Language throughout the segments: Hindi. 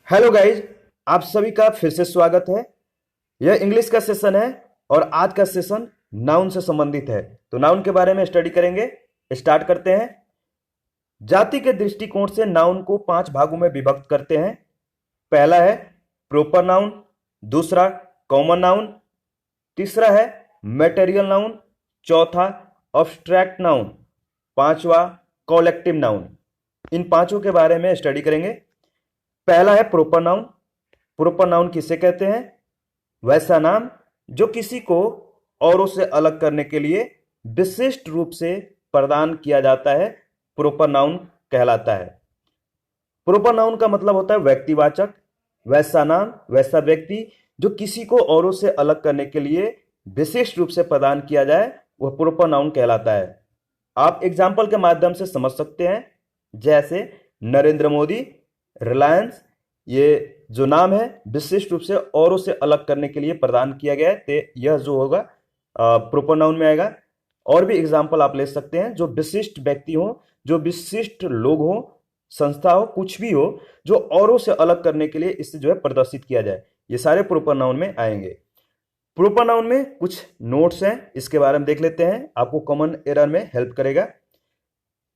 हेलो गाइज, आप सभी का फिर से स्वागत है। यह इंग्लिश का सेशन है और आज का सेशन नाउन से संबंधित है। तो नाउन के बारे में स्टडी करेंगे। स्टार्ट करते हैं। जाति के दृष्टिकोण से नाउन को 5 भागों में विभक्त करते हैं। पहला है प्रॉपर नाउन, दूसरा कॉमन नाउन, तीसरा है मटेरियल नाउन, चौथा अब्स्ट्रैक्ट नाउन, पांचवा कॉलेक्टिव नाउन। इन पांचों के बारे में स्टडी करेंगे। पहला है प्रॉपर नाउन। प्रॉपर नाउन किसे कहते हैं? वैसा नाम जो किसी को औरों से अलग करने के लिए विशिष्ट रूप से प्रदान किया जाता है, प्रॉपर नाउन कहलाता है। प्रॉपर नाउन का मतलब होता है व्यक्तिवाचक। वैसा नाम, वैसा व्यक्ति जो किसी को औरों से अलग करने के लिए विशिष्ट रूप से प्रदान किया जाए, वह प्रॉपर नाउन कहलाता है। आप एग्जाम्पल के माध्यम से समझ सकते हैं। जैसे नरेंद्र मोदी, रिलायंस, ये जो नाम है विशिष्ट रूप से औरों से अलग करने के लिए प्रदान किया गया है, तो यह जो होगा प्रॉपर नाउन में आएगा। और भी एग्जाम्पल आप ले सकते हैं जो विशिष्ट व्यक्ति हो, जो विशिष्ट लोग हो, संस्था हो, कुछ भी हो, जो औरों से अलग करने के लिए इससे जो है प्रदर्शित किया जाए, ये सारे प्रॉपर नाउन में आएंगे। प्रॉपर नाउन में कुछ नोट्स हैं, इसके बारे में देख लेते हैं, आपको कॉमन एरर में हेल्प करेगा।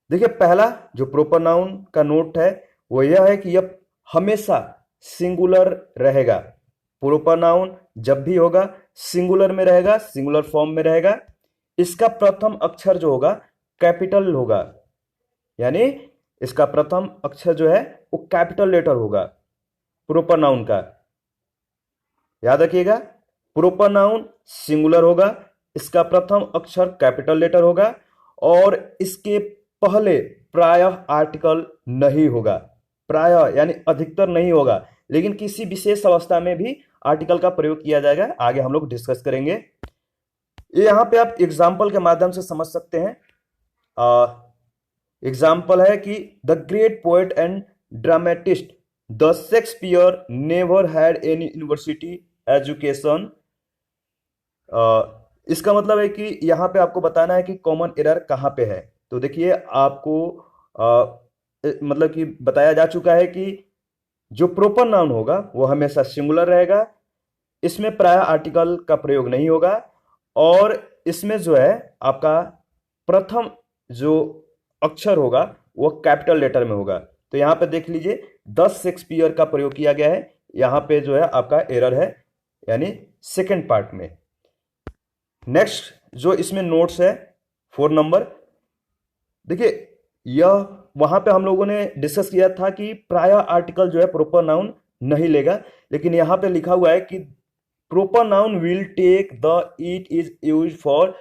देखिए, पहला जो प्रॉपर नाउन का नोट है वो यह है कि यह हमेशा सिंगुलर रहेगा। प्रॉपर नाउन जब भी होगा सिंगुलर में रहेगा, सिंगुलर फॉर्म में रहेगा। इसका प्रथम अक्षर जो होगा कैपिटल होगा, यानी इसका प्रथम अक्षर जो है वो कैपिटल लेटर होगा प्रॉपर नाउन का। याद रखिएगा, प्रॉपर नाउन सिंगुलर होगा, इसका प्रथम अक्षर कैपिटल लेटर होगा और इसके पहले प्रायः आर्टिकल नहीं होगा। प्रायः यानी अधिकतर नहीं होगा, लेकिन किसी विशेष अवस्था में भी आर्टिकल का प्रयोग किया जाएगा। आगे हम लोग डिस्कस करेंगे। ये यहाँ पे आप एग्जाम्पल के माध्यम से समझ सकते हैं। एग्जाम्पल है कि the great poet and dramatist the Shakespeare never had any university education. इसका मतलब है कि यहाँ पे आपको बताना है कि कॉमन एरर कहाँ पे है। तो देखिए, आपको मतलब कि बताया जा चुका है कि जो प्रॉपर नाउन होगा वो हमेशा सिंगुलर रहेगा, इसमें प्राय आर्टिकल का प्रयोग नहीं होगा और इसमें जो है आपका प्रथम जो अक्षर होगा वो कैपिटल लेटर में होगा। तो यहाँ पे देख लीजिए, द शेक्सपियर का प्रयोग किया गया है, यहाँ पे जो है आपका एरर है, यानी सेकेंड पार्ट में। नेक्स्ट जो इसमें नोट्स है 4 नंबर, देखिए यह वहां पे हम लोगों ने डिस्कस किया था कि प्राय आर्टिकल जो है प्रॉपर नाउन नहीं लेगा, लेकिन यहां पे लिखा हुआ है कि proper noun will take the it is use for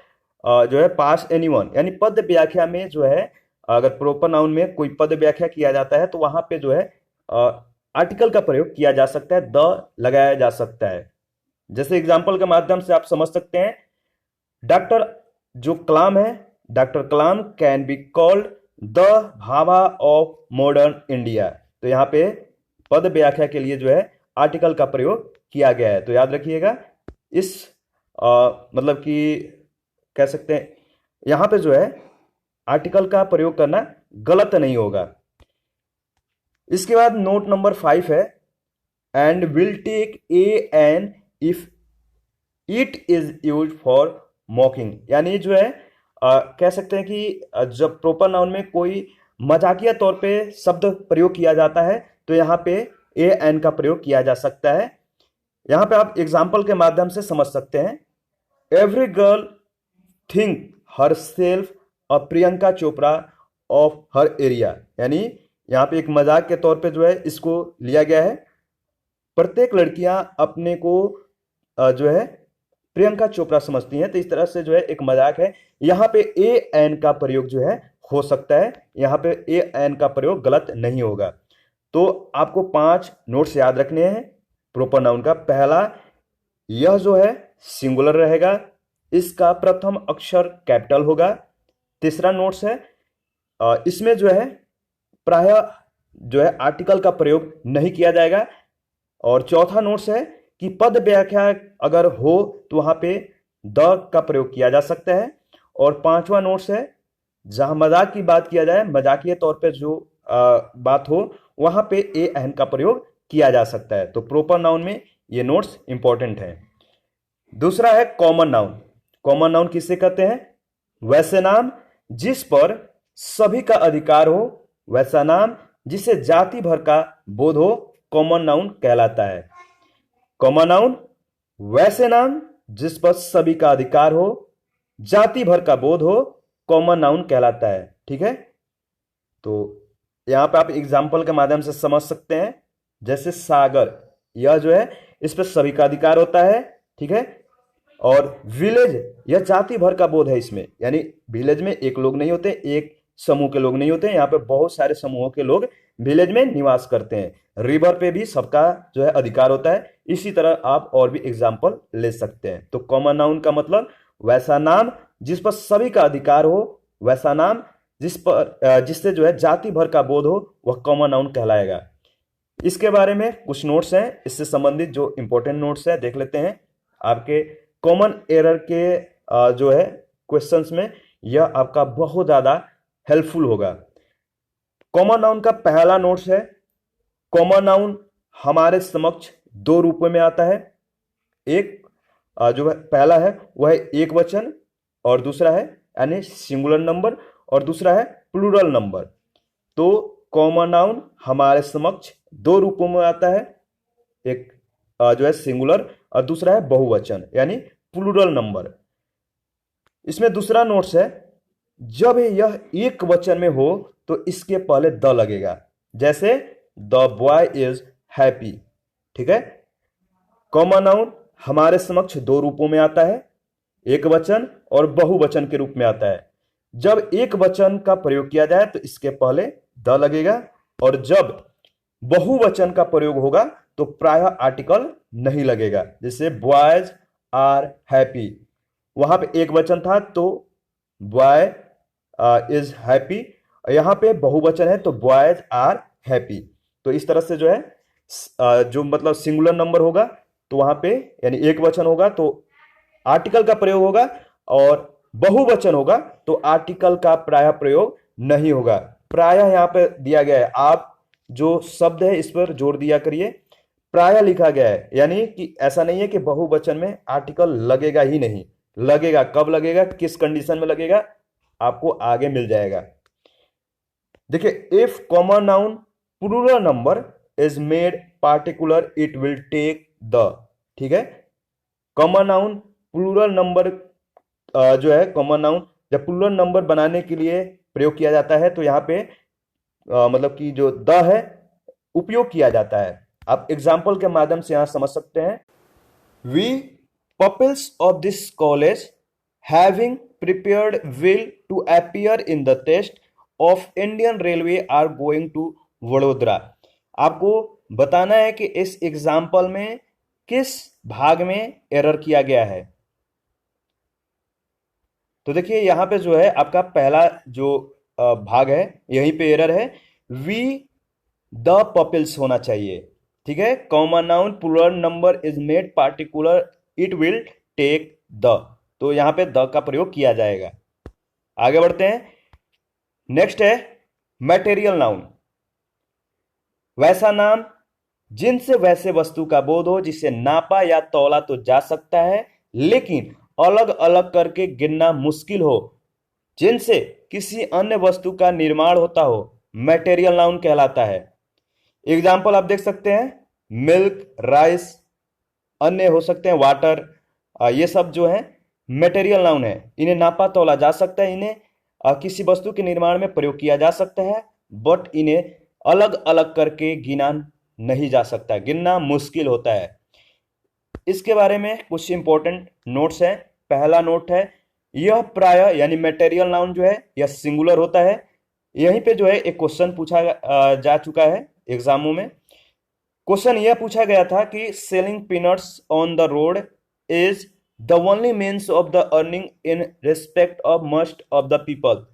जो है पास एनीवन, यानी पद व्याख्या में जो है अगर प्रॉपर नाउन में कोई पद व्याख्या किया जाता है तो वहां पे जो है आर्टिकल का प्रयोग किया जा सकता है, द लगाया जा सकता है। जैसे एग्जाम्पल के माध्यम से आप समझ सकते हैं, डॉक्टर जो कलाम है, doctor Kalam can be called the Bhabha of modern India. तो यहाँ पे पद व्याख्या के लिए जो है आर्टिकल का प्रयोग किया गया है। तो याद रखिएगा, इस मतलब कि कह सकते हैं यहाँ पे जो है आर्टिकल का प्रयोग करना गलत नहीं होगा। इसके बाद नोट नंबर 5 है, and will take a an if it is use for mocking, यानी जो है कह सकते हैं कि जब प्रॉपर नाउन में कोई मजाकिया तौर पे शब्द प्रयोग किया जाता है तो यहाँ पे ए एन का प्रयोग किया जा सकता है। यहाँ पे आप एग्जाम्पल के माध्यम से समझ सकते हैं। Every girl think her self a Priyanka Chopra of her area, यानी यहाँ पे एक मजाक के तौर पे जो है इसको लिया गया है। प्रत्येक लड़कियां अपने को जो है प्रियंका चोपड़ा समझती हैं, तो इस तरह से जो है एक मजाक है। यहाँ पे ए एन का प्रयोग जो है हो सकता है, यहाँ पे ए एन का प्रयोग गलत नहीं होगा। तो आपको 5 नोट्स याद रखने हैं प्रॉपर नाउन का। पहला, यह जो है सिंगुलर रहेगा, इसका प्रथम अक्षर कैपिटल होगा। तीसरा नोट्स है, इसमें जो है प्राय जो है आर्टिकल का प्रयोग नहीं किया जाएगा। और चौथा नोट्स है कि पद व्याख्या अगर हो तो वहां पे द का प्रयोग किया जा सकता है। और 5वां नोट्स है, जहां मजाक की बात किया जाए, मजाकिया तौर पे जो बात हो, वहां पे ए एन का प्रयोग किया जा सकता है। तो प्रॉपर नाउन में ये नोट्स इंपॉर्टेंट हैं। दूसरा है कॉमन नाउन। कॉमन नाउन किसे कहते हैं? वैसे नाम जिस पर सभी का अधिकार हो, वैसा नाम जिसे जाति भर का बोध हो, कॉमन नाउन कहलाता है। कॉमन नाउन वैसे नाम जिस पर सभी का अधिकार हो, जाति भर का बोध हो, कॉमन नाउन कहलाता है। ठीक है, तो यहां पे आप एग्जाम्पल के माध्यम से समझ सकते हैं। जैसे सागर, यह जो है इस पर सभी का अधिकार होता है। ठीक है, और विलेज, यह जाति भर का बोध है इसमें, यानी विलेज में एक लोग नहीं होते, एक समूह के लोग नहीं होते, यहाँ पे बहुत सारे समूहों के लोग विलेज में निवास करते हैं। रिवर पे भी सबका जो है अधिकार होता है। इसी तरह आप और भी एग्जाम्पल ले सकते हैं। तो कॉमन नाउन का मतलब वैसा नाम जिस पर सभी का अधिकार हो, वैसा नाम जिससे जो है जाति भर का बोध हो, वह कॉमन नाउन कहलाएगा। इसके बारे में कुछ नोट्स हैं, इससे संबंधित जो इंपॉर्टेंट नोट्स हैं देख लेते हैं। आपके कॉमन एरर के जो है क्वेश्चंस में यह आपका बहुत ज्यादा हेल्पफुल होगा। कॉमन नाउन का पहला नोट्स है, कॉमन नाउन हमारे समक्ष दो रूपों में आता है। एक जो है पहला है वह है एक वचन, और दूसरा है यानी सिंगुलर नंबर, और दूसरा है प्लूरल नंबर। तो कॉमन नाउन हमारे समक्ष दो रूपों में आता है, एक जो है सिंगुलर और दूसरा है बहुवचन यानी प्लूरल नंबर। इसमें दूसरा नोट्स है, जब यह एक वचन में हो तो इसके पहले द लगेगा, जैसे द बॉय इज हैप्पी। ठीक है, कॉमन नाउन हमारे समक्ष दो रूपों में आता है, एक वचन और बहुवचन के रूप में आता है। जब एक वचन का प्रयोग किया जाए तो इसके पहले द लगेगा, और जब बहुवचन का प्रयोग होगा तो प्रायः आर्टिकल नहीं लगेगा। जैसे बॉयज आर हैप्पी, वहां पे एक वचन था तो बॉय इज हैप्पी, यहां पे बहुवचन है तो बॉयज आर हैप्पी। तो इस तरह से जो है जो मतलब सिंगुलर नंबर होगा तो वहां पे यानी एक वचन होगा तो आर्टिकल का प्रयोग होगा, और बहुवचन होगा तो आर्टिकल का प्रायः प्रयोग नहीं होगा। प्रायः यहां पे दिया गया है, आप जो शब्द है इस पर जोर दिया करिए। प्रायः लिखा गया है, यानी कि ऐसा नहीं है कि बहुवचन में आर्टिकल लगेगा ही नहीं, लगेगा। कब लगेगा, किस कंडीशन में लगेगा, आपको आगे मिल जाएगा। देखिए, if common noun plural number is made particular it will take the. ठीक है, कॉमन नाउन प्लूरल नंबर जो है कॉमन नाउन जब प्लूरल नंबर बनाने के लिए प्रयोग किया जाता है तो यहाँ पे मतलब कि जो द है उपयोग किया जाता है। आप एग्जाम्पल के माध्यम से यहां समझ सकते हैं। We peoples of this college having prepared will to appear in the test of Indian railway are going to Vadodara. आपको बताना है कि इस एग्जाम्पल में किस भाग में एरर किया गया है। तो देखिए यहां पे जो है आपका पहला जो भाग है यहीं पे एरर है, वी द पीपल्स होना चाहिए। ठीक है, common noun plural number is made particular it will take the, तो यहां पे द का प्रयोग किया जाएगा। आगे बढ़ते हैं, नेक्स्ट है मैटेरियल नाउन। वैसा नाम जिनसे वैसे वस्तु का बोध हो जिसे नापा या तौला तो जा सकता है लेकिन अलग अलग करके गिनना मुश्किल हो, जिनसे किसी अन्य वस्तु का निर्माण होता हो, मैटेरियल नाउन कहलाता है। एग्जाम्पल आप देख सकते हैं, मिल्क, राइस, अन्य हो सकते हैं वाटर, ये सब जो है मैटेरियल नाउन है। इन्हें नापा तौला जा सकता है, इन्हें किसी वस्तु के निर्माण में प्रयोग किया जा सकता है, बट इन्हें अलग अलग करके गिना नहीं जा सकता, गिनना मुश्किल होता है। इसके बारे में कुछ इंपॉर्टेंट नोट्स हैं। पहला नोट है, यह प्राय यानी मैटेरियल नाउन जो है यह सिंगुलर होता है। यहीं पे जो है एक क्वेश्चन पूछा जा चुका है एग्जामों में। क्वेश्चन यह पूछा गया था कि selling peanuts on the road is the only means of the earning in respect of must of the people.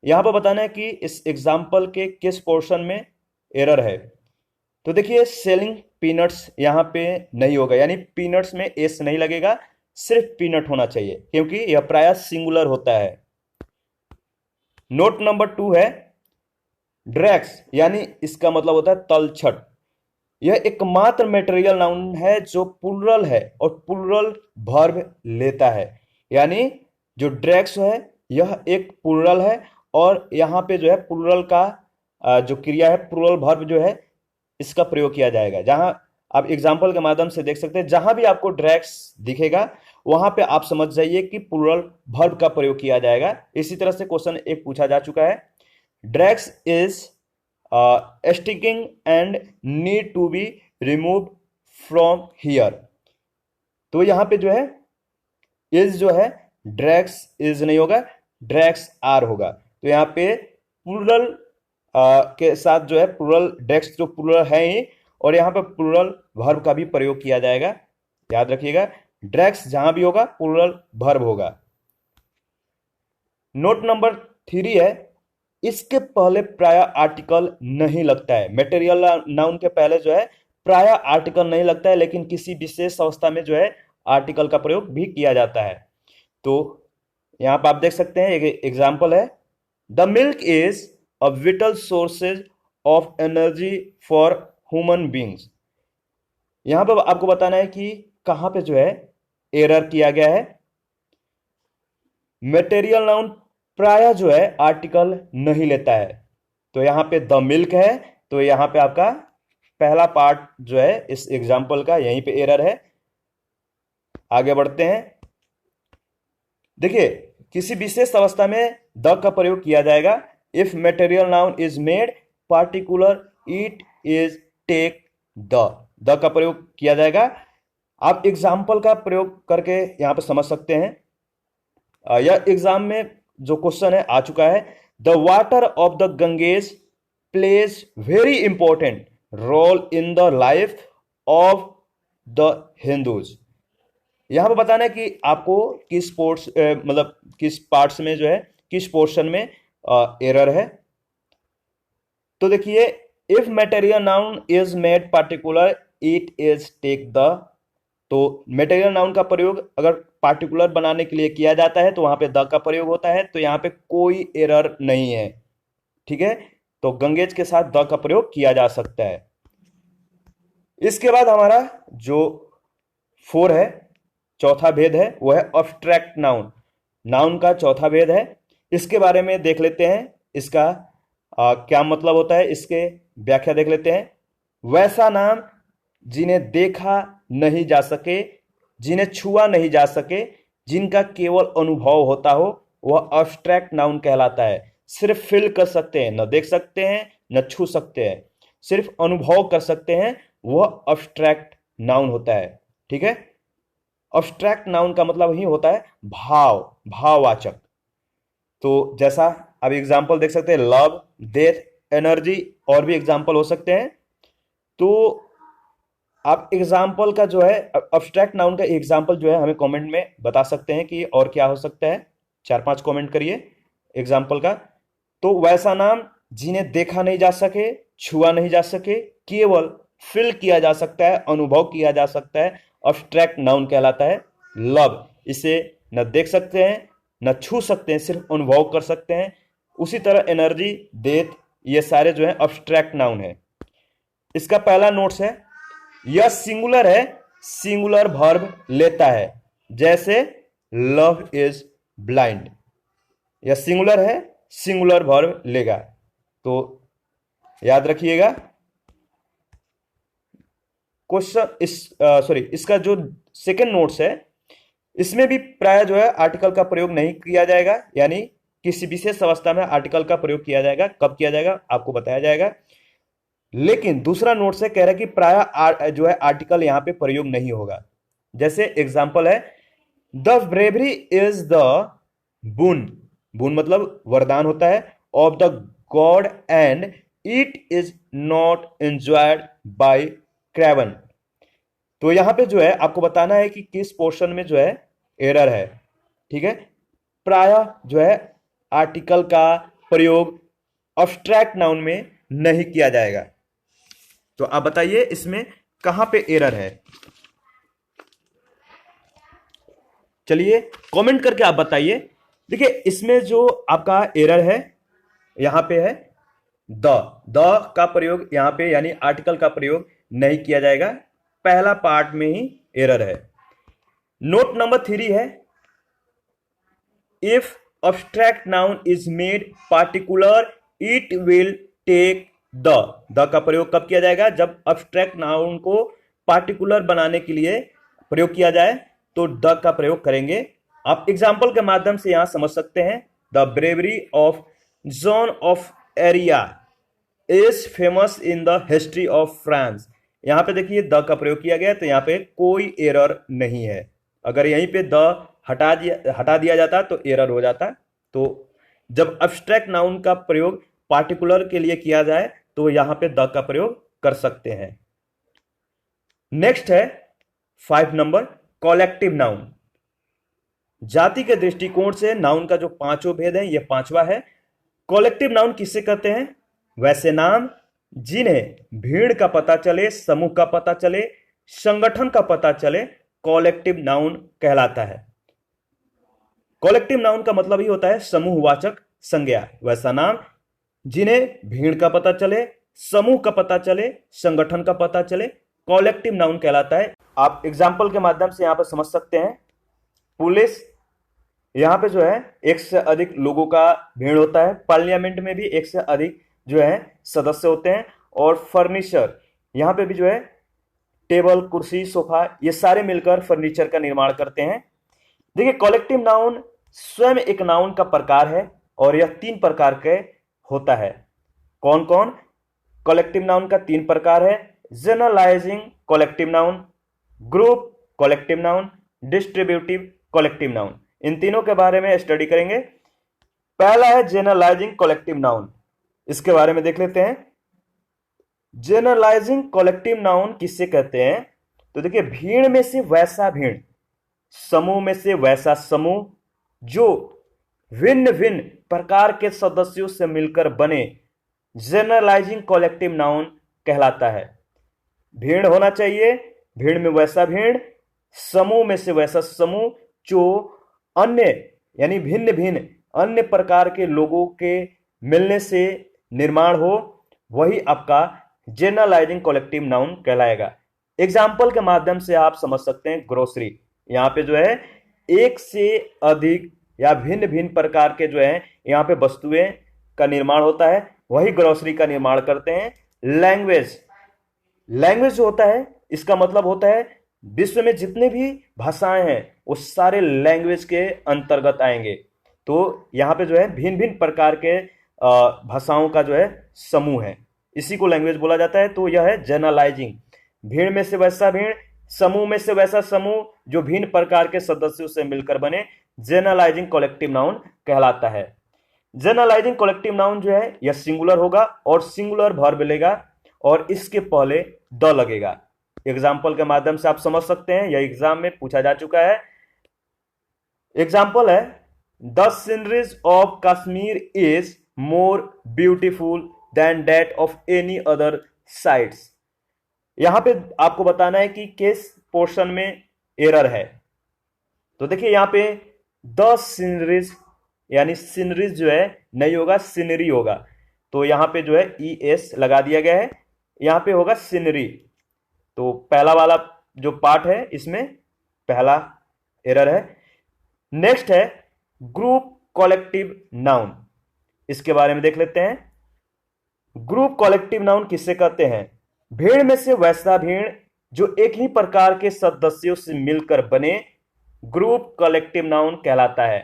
यहां पर बताना है कि इस एग्जाम्पल के किस पोर्शन में एरर है। तो देखिए, सेलिंग पीनट्स यहां पे नहीं होगा, यानी पीनट्स में एस नहीं लगेगा, सिर्फ पीनट होना चाहिए क्योंकि यह प्राय सिंगुलर होता है। नोट नंबर 2 है ड्रैक्स, यानी इसका मतलब होता है तलछट। यह एकमात्र मटेरियल नाउन है जो प्लूरल है और प्लूरल वर्ब लेता है। यानी जो ड्रैग्स है यह एक प्लूरल है और यहाँ पे जो है प्लूरल का जो क्रिया है प्लूरल वर्ब जो है इसका प्रयोग किया जाएगा। जहां आप एग्जाम्पल के माध्यम से देख सकते हैं, जहां भी आपको ड्रैग्स दिखेगा वहां पे आप समझ जाइए कि प्लूरल वर्ब का प्रयोग किया जाएगा। इसी तरह से क्वेश्चन एक पूछा जा चुका है, drags is sticking and need to be remove from here. तो यहां पे जो है इज जो है ड्रैग्स इज नहीं होगा, ड्रैग्स आर होगा। तो यहाँ पे प्लूरल के साथ जो है प्लूरल ड्रैग्स जो प्लूरल है ही, और यहाँ पे प्लूरल वर्ब का भी प्रयोग किया जाएगा। याद रखिएगा ड्रैग्स जहां भी होगा प्लूरल वर्ब होगा। नोट नंबर 3 है, इसके पहले प्राय आर्टिकल नहीं लगता है। मटेरियल नाउन के पहले जो है प्राय आर्टिकल नहीं लगता है, लेकिन किसी विशेष अवस्था में जो है आर्टिकल का प्रयोग भी किया जाता है। तो यहां पर आप देख सकते हैं एक एग्जाम्पल है, the milk is a whittle sources of energy for human beings. यहां पर आपको बताना है कि कहां पे जो है एरर किया गया है। मटेरियल नाउन प्राय जो है आर्टिकल नहीं लेता है। तो यहां पे द मिल्क है, तो यहां पे आपका पहला पार्ट जो है इस एग्जाम्पल का यहीं पे एरर है। आगे बढ़ते हैं, देखिए किसी विशेष अवस्था में द का प्रयोग किया जाएगा। If material noun is made particular it is take the का प्रयोग किया जाएगा। आप एग्जाम्पल का प्रयोग करके यहां पर समझ सकते हैं। यह एग्जाम में जो क्वेश्चन है आ चुका है, the water of the Ganges plays very important role in the life of the Hindus. यहां पर बताना है कि आपको किस स्पोर्ट्स मतलब किस पार्ट्स में जो है किस पोर्शन में एरर है। तो देखिए if material noun is made particular it is take the, तो मटेरियल नाउन का प्रयोग अगर पार्टिकुलर बनाने के लिए किया जाता है तो वहां पे द का प्रयोग होता है, तो यहां पे कोई एरर नहीं है। ठीक है, तो गंगेज के साथ द का प्रयोग किया जा सकता है। इसके बाद हमारा जो 4 है, चौथा भेद है, वो है अब्स्ट्रैक्ट नाउन। नाउन का चौथा भेद है, इसके बारे में देख लेते हैं। इसका क्या मतलब होता है, इसके व्याख्या देख लेते हैं। वैसा नाम जिन्हें देखा नहीं जा सके, जिन्हें छुआ नहीं जा सके, जिनका केवल अनुभव होता हो, वह अब्स्ट्रैक्ट नाउन कहलाता है। सिर्फ फील कर सकते हैं, न देख सकते हैं न छू सकते हैं, सिर्फ अनुभव कर सकते हैं, वह अब्स्ट्रैक्ट नाउन होता है। ठीक है, अब्स्ट्रैक्ट नाउन का मतलब ही होता है भाव, भाववाचक। तो जैसा अब एग्जाम्पल देख सकते हैं, लव, डेथ, एनर्जी, और भी एग्जाम्पल हो सकते हैं। तो आप एग्जाम्पल का जो है अब्स्ट्रैक्ट नाउन का एग्जाम्पल जो है हमें कमेंट में बता सकते हैं कि और क्या हो सकता है। 4-5 कमेंट करिए एग्जाम्पल का। तो वैसा नाम जिन्हें देखा नहीं जा सके, छुआ नहीं जा सके, केवल फील किया जा सकता है, अनुभव किया जा सकता है, अब्स्ट्रैक्ट नाउन कहलाता है। लव, इसे न देख सकते हैं न छू सकते हैं, सिर्फ अनुभव कर सकते हैं। उसी तरह एनर्जी, डेथ, ये सारे जो है अब्स्ट्रैक्ट नाउन है। इसका पहला नोट्स है, यह सिंगुलर है, सिंगुलर वर्ब लेता है। जैसे लव इज ब्लाइंड, यह सिंगुलर है, सिंगुलर वर्ब लेगा। तो याद रखिएगा क्वेश्चन इसका जो सेकंड नोट्स है, इसमें भी प्राय जो है आर्टिकल का प्रयोग नहीं किया जाएगा। यानी किसी विशेष अवस्था में आर्टिकल का प्रयोग किया जाएगा, कब किया जाएगा आपको बताया जाएगा। लेकिन दूसरा नोट से कह रहा है कि प्राय जो है आर्टिकल यहां पे प्रयोग नहीं होगा। जैसे एग्जांपल है, द ब्रेवरी इज द बुन, बुन मतलब वरदान होता है, of the god and it is not enjoyed by craven. तो यहां पे जो है आपको बताना है कि किस पोर्शन में जो है एरर है। ठीक है, प्राय जो है आर्टिकल का प्रयोग अब्स्ट्रैक्ट नाउन में नहीं किया जाएगा। तो आप बताइए इसमें कहां पे एरर है। चलिए कमेंट करके आप बताइए। देखिए इसमें जो आपका एरर है यहां पे है द का प्रयोग यहां पे, यानी आर्टिकल का प्रयोग नहीं किया जाएगा, पहला पार्ट में ही एरर है। नोट नंबर 3 है, if abstract noun is made particular it will take the का प्रयोग कब किया जाएगा? जब abstract noun को पार्टिकुलर बनाने के लिए प्रयोग किया जाए तो द का प्रयोग करेंगे। आप एग्जाम्पल के माध्यम से यहां समझ सकते हैं। The bravery of John of area is famous in the history of France. यहां पे देखिए द का प्रयोग किया गया, तो यहां पे कोई एरर नहीं है। अगर यहीं पे द हटा दिया जाता तो एरर हो जाता। तो जब एब्स्ट्रैक्ट नाउन का प्रयोग पार्टिकुलर के लिए किया जाए तो यहां पे द का प्रयोग कर सकते हैं। नेक्स्ट है 5 नंबर, कॉलेक्टिव नाउन। जाति के दृष्टिकोण से नाउन का जो पांचों भेद है, यह पांचवा है। कॉलेक्टिव नाउन किसे कहते हैं? वैसे नाम जिन्हें भीड़ का पता चले, समूह का पता चले, संगठन का पता चले, कॉलेक्टिव नाउन कहलाता है। कॉलेक्टिव नाउन का मतलब ही होता है समूहवाचक संज्ञा। वैसा नाम जिन्हें भीड़ का पता चले, समूह का पता चले, संगठन का पता चले, कॉलेक्टिव नाउन कहलाता है। आप एग्जाम्पल के माध्यम से यहां पर समझ सकते हैं। पुलिस, यहां पे जो है एक से अधिक लोगों का भीड़ होता है। पार्लियामेंट में भी एक से अधिक जो है सदस्य होते हैं। और फर्नीचर, यहां पे भी जो है टेबल, कुर्सी, सोफा, ये सारे मिलकर फर्नीचर का निर्माण करते हैं। देखिए, कॉलेक्टिव नाउन स्वयं एक नाउन का प्रकार है और यह 3 प्रकार के होता है। कौन कौन? कॉलेक्टिव नाउन का 3 प्रकार है, generalizing collective noun, group collective noun, distributive collective noun. इन तीनों के बारे में स्टडी करेंगे। पहला है जनरलाइजिंग कॉलेक्टिव नाउन, इसके बारे में देख लेते हैं। जनरलाइजिंग कॉलेक्टिव नाउन किससे कहते हैं? तो देखिए, भीड़ में से वैसा भीड़, समूह में से वैसा समूह जो भिन्न भिन्न प्रकार के सदस्यों से मिलकर बने, जनरलाइजिंग कॉलेक्टिव नाउन कहलाता है। भीड़ होना चाहिए, भीड़ में वैसा भीड़, समूह में से वैसा समूह जो अन्य यानी भिन्न भिन्न अन्य प्रकार के लोगों के मिलने से निर्माण हो, वही आपका जनरलाइजिंग कॉलेक्टिव नाउन कहलाएगा। एग्जाम्पल के माध्यम से आप समझ सकते हैं। ग्रोसरी, यहाँ पे जो है एक से अधिक या भिन्न भिन्न प्रकार के जो है यहाँ पे वस्तुएं का निर्माण होता है, वही ग्रोसरी का निर्माण करते हैं। लैंग्वेज, लैंग्वेज जो होता है इसका मतलब होता है विश्व में जितने भी भाषाएं हैं वो सारे लैंग्वेज के अंतर्गत आएंगे। तो यहाँ पे जो है भिन्न भिन्न प्रकार के भाषाओं का जो है समूह है, इसी को लैंग्वेज बोला जाता है। तो यह है जनरलाइजिंग, भीड़ में से वैसा भीड़, समूह में से वैसा समूह जो भिन्न प्रकार के सदस्यों से मिलकर बने, जनरलाइजिंग कॉलेक्टिव नाउन कहलाता है। जनरलाइजिंग कॉलेक्टिव नाउन जो है यह सिंगुलर होगा और सिंगुलर वर्ब लेगा और इसके पहले द लगेगा। एग्जाम्पल के माध्यम से आप समझ सकते हैं, यह एग्जाम में पूछा जा चुका है। एग्जाम्पल है, the sceneries of Kashmir is more beautiful then that of any other sites. यहां पे आपको बताना है कि किस पोर्शन में एरर है। तो देखिए यहां पे द सीनरीज यानी सीनरीज जो है नहीं होगा, सीनरी होगा। तो यहां पे जो है ES लगा दिया गया है, यहां पे होगा सीनरी। तो पहला वाला जो पार्ट है इसमें पहला एरर है। नेक्स्ट है ग्रुप कॉलेक्टिव नाउन, इसके बारे में देख लेते हैं। ग्रुप कॉलेक्टिव नाउन किससे कहते हैं? भीड़ में से वैसा भीड़ जो एक ही प्रकार के सदस्यों से मिलकर बने, ग्रुप कॉलेक्टिव नाउन कहलाता है।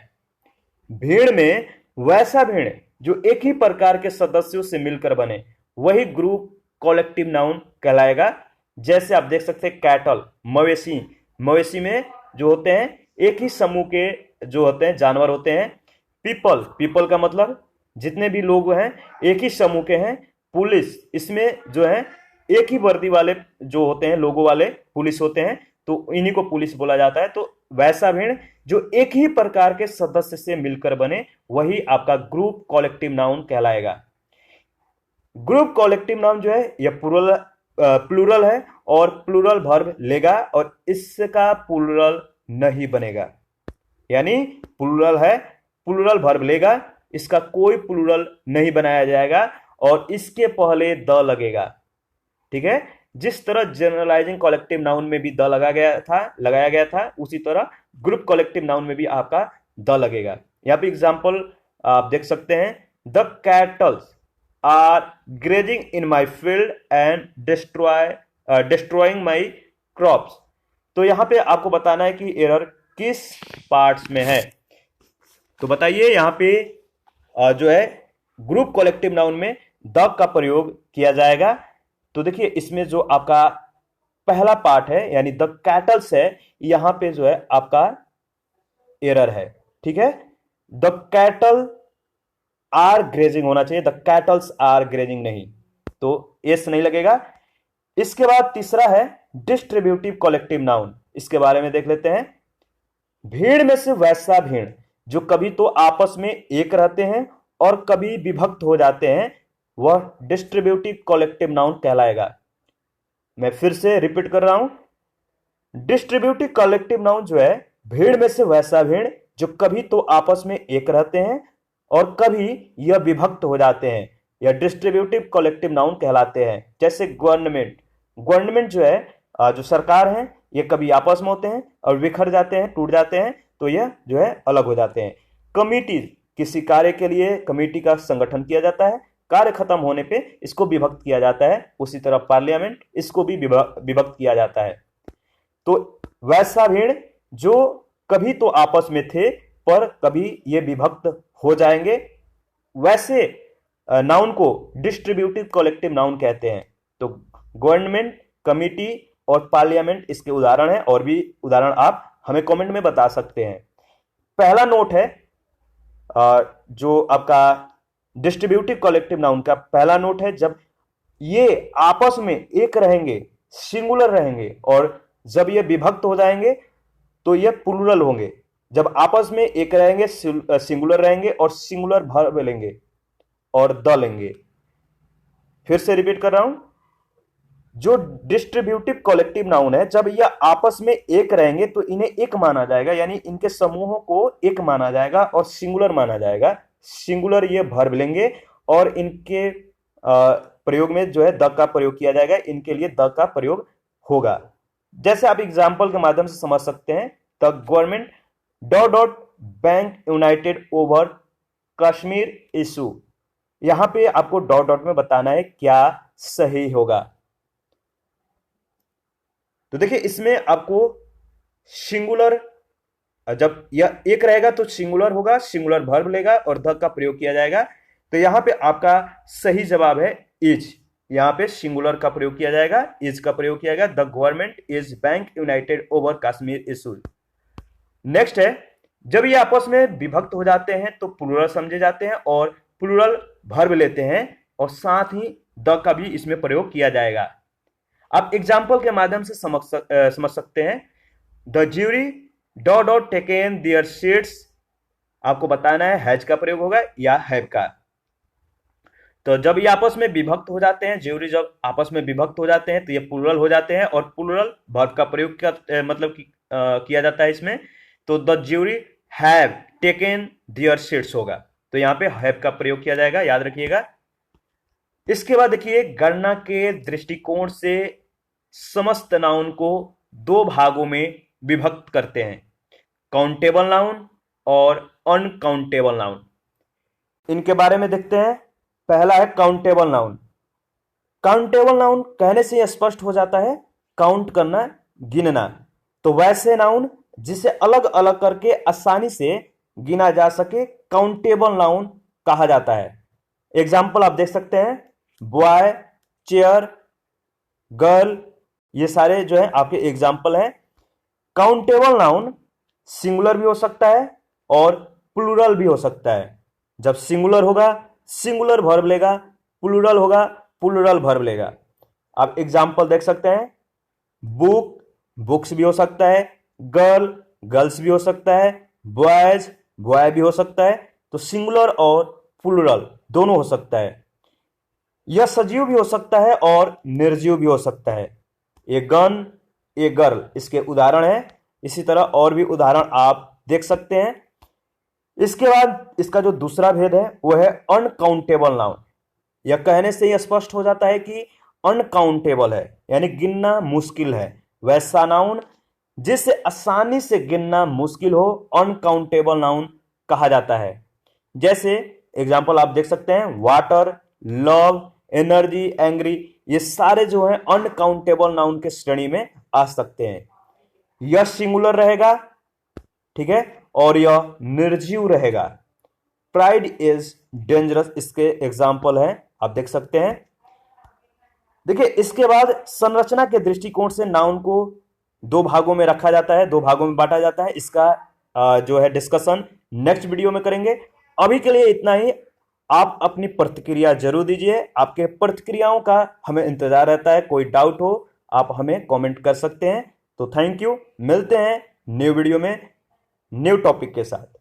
भीड़ में वैसा भीड़ जो एक ही प्रकार के सदस्यों से मिलकर बने, वही ग्रुप कॉलेक्टिव नाउन कहलाएगा। जैसे आप देख सकते हैं कैटल, मवेशी, मवेशी में जो होते हैं एक ही समूह के जो होते हैं जानवर होते हैं। पीपल, पीपल का मतलब जितने भी लोग हैं एक ही समूह के हैं। पुलिस, इसमें जो है एक ही वर्दी वाले जो होते हैं, लोगों वाले पुलिस होते हैं, तो इन्हीं को पुलिस बोला जाता है। तो वैसा भीड़ जो एक ही प्रकार के सदस्य से मिलकर बने, वही आपका ग्रुप कॉलेक्टिव नाउन कहलाएगा। ग्रुप कॉलेक्टिव नाउन जो है यह प्लूरल है और प्लूरल वर्ब लेगा और इसका प्लूरल नहीं बनेगा। यानी प्लूरल है, प्लूरल वर्ब लेगा, इसका कोई प्लूरल नहीं बनाया जाएगा और इसके पहले द लगेगा। ठीक है, जिस तरह जनरलाइजिंग कलेक्टिव नाउन में भी द लगाया गया था उसी तरह ग्रुप कलेक्टिव नाउन में भी आपका द लगेगा। यहाँ पे एग्जाम्पल आप देख सकते हैं, the cattles are grazing in my field and destroying my crops. तो यहाँ पे आपको बताना है कि एरर किस पार्ट्स में है। तो बताइए यहाँ पे जो है ग्रुप कलेक्टिव नाउन में द का प्रयोग किया जाएगा। तो देखिए इसमें जो आपका पहला पार्ट है यानी द कैटल्स है, यहां पे जो है आपका एरर है। ठीक है, द कैटल आर ग्रेजिंग होना चाहिए, द कैटल्स आर ग्रेजिंग नहीं, तो एस नहीं लगेगा। इसके बाद तीसरा है डिस्ट्रीब्यूटिव कलेक्टिव नाउन, इसके बारे में देख लेते हैं। भीड़ में से वैसा भीड़ जो कभी तो आपस में एक रहते हैं और कभी विभक्त हो जाते हैं, वह डिस्ट्रीब्यूटिव कलेक्टिव नाउन कहलाएगा। मैं फिर से रिपीट कर रहा हूं, डिस्ट्रीब्यूटिव कलेक्टिव नाउन जो है भीड़ में से वैसा भीड़ जो कभी तो आपस में एक रहते हैं और कभी यह विभक्त हो जाते हैं, यह डिस्ट्रीब्यूटिव कलेक्टिव नाउन कहलाते हैं। जैसे गवर्नमेंट जो है जो सरकार है, ये कभी आपस में होते हैं और बिखर जाते हैं, टूट जाते हैं, तो यह जो है अलग हो जाते हैं। कमिटीज, किसी कार्य के लिए कमेटी का संगठन किया जाता है, कार्य खत्म होने पे इसको विभक्त किया जाता है। उसी तरह पार्लियामेंट, इसको भी विभक्त किया जाता है। तो वैसा भीड़ जो कभी तो आपस में थे पर कभी ये विभक्त हो जाएंगे, वैसे नाउन को डिस्ट्रीब्यूटिव कलेक्टिव नाउन कहते हैं। तो गवर्नमेंट, कमिटी और पार्लियामेंट इसके उदाहरण है, और भी उदाहरण आप हमें कमेंट में बता सकते हैं। पहला नोट है जो आपका डिस्ट्रीब्यूटिव कलेक्टिव नाउन का पहला नोट है, जब ये आपस में एक रहेंगे, सिंगुलर रहेंगे, और जब ये विभक्त हो जाएंगे तो ये प्लूरल होंगे। जब आपस में एक रहेंगे, सिंगुलर रहेंगे और सिंगुलर वर्ब लेंगे और द लेंगे। फिर से रिपीट कर रहा हूं, जो डिस्ट्रीब्यूटिव कलेक्टिव नाउन है, जब यह आपस में एक रहेंगे तो इन्हें एक माना जाएगा, यानी इनके समूहों को एक माना जाएगा और सिंगुलर माना जाएगा। सिंगुलर ये वर्ब लेंगे और इनके प्रयोग में जो है द का प्रयोग किया जाएगा, इनके लिए द का प्रयोग होगा। जैसे आप एग्जाम्पल के माध्यम से समझ सकते हैं, the government dot bank United over Kashmir issue. यहां पे आपको डॉट में बताना है क्या सही होगा। तो देखिए इसमें आपको सिंगुलर, जब यह एक रहेगा तो सिंगुलर होगा, सिंगुलर वर्ब लेगा और द का प्रयोग किया जाएगा। तो यहां पे आपका सही जवाब है इज। यहां पे सिंगुलर का प्रयोग किया जाएगा, इज का प्रयोग किया जाएगा। The government is bank United over Kashmir issue. Next है, जब ये आपस में विभक्त हो जाते हैं तो प्लूरल समझे जाते हैं और प्लूरल वर्ब लेते हैं, और साथ ही द का भी इसमें प्रयोग किया जाएगा। आप एग्जाम्पल के माध्यम से समझ सकते हैं। The jury dot taken there seats, आपको बताना है हैज का प्रयोग होगा या हैव का। तो जब ये आपस में विभक्त हो जाते हैं, ज्यूरी जब आपस में विभक्त हो जाते हैं तो ये प्लूरल हो जाते हैं और प्लूरल वर्ब का प्रयोग किया जाता है इसमें। तो the jury have taken there seats होगा, तो यहां पे हैव का प्रयोग किया जाएगा, याद रखिएगा। इसके बाद देखिए, गणना के दृष्टिकोण से समस्त नाउन को दो भागों में विभक्त करते हैं, काउंटेबल नाउन और अनकाउंटेबल नाउन। इनके बारे में देखते हैं। पहला है काउंटेबल नाउन। काउंटेबल नाउन कहने से स्पष्ट हो जाता है काउंट करना, गिनना। तो वैसे नाउन जिसे अलग अलग करके आसानी से गिना जा सके, काउंटेबल नाउन कहा जाता है। एग्जाम्पल आप देख सकते हैं, बॉय, चेयर, गर्ल, ये सारे जो है आपके एग्जाम्पल हैं। काउंटेबल नाउन सिंगुलर भी हो सकता है और प्लूरल भी हो सकता है। जब सिंगुलर होगा सिंगुलर वर्ब लेगा, प्लूरल होगा प्लूरल वर्ब लेगा। आप एग्जाम्पल देख सकते हैं, बुक, बुक्स भी हो सकता है, गर्ल, गर्ल्स भी हो सकता है, बॉयज, बॉय भी हो सकता है। तो सिंगुलर और प्लूरल दोनों हो सकता है। यह सजीव भी हो सकता है और निर्जीव भी हो सकता है। ए गन, ए गर्ल इसके उदाहरण है। इसी तरह और भी उदाहरण आप देख सकते हैं। इसके बाद इसका जो दूसरा भेद है वो है अनकाउंटेबल नाउन। यह कहने से यह स्पष्ट हो जाता है कि अनकाउंटेबल है यानी गिनना मुश्किल है, वैसा नाउन जिसे आसानी से गिनना मुश्किल हो अनकाउंटेबल नाउन कहा जाता है। जैसे एग्जांपल आप देख सकते हैं, वाटर, लव, एनर्जी, एंग्री, ये सारे जो हैं अनकाउंटेबल नाउन के श्रेणी में आ सकते हैं। यह सिंगुलर रहेगा, ठीक है, और यह निर्जीव रहेगा। प्राइड इज डेंजरस इसके एग्जाम्पल हैं, आप देख सकते हैं। देखिए इसके बाद संरचना के दृष्टिकोण से नाउन को दो भागों में रखा जाता है, दो भागों में बांटा जाता है। इसका जो है डिस्कशन नेक्स्ट वीडियो में करेंगे। अभी के लिए इतना ही। आप अपनी प्रतिक्रिया जरूर दीजिए, आपके प्रतिक्रियाओं का हमें इंतजार रहता है। कोई डाउट हो आप हमें कमेंट कर सकते हैं। तो थैंक यू, मिलते हैं न्यू वीडियो में न्यू टॉपिक के साथ।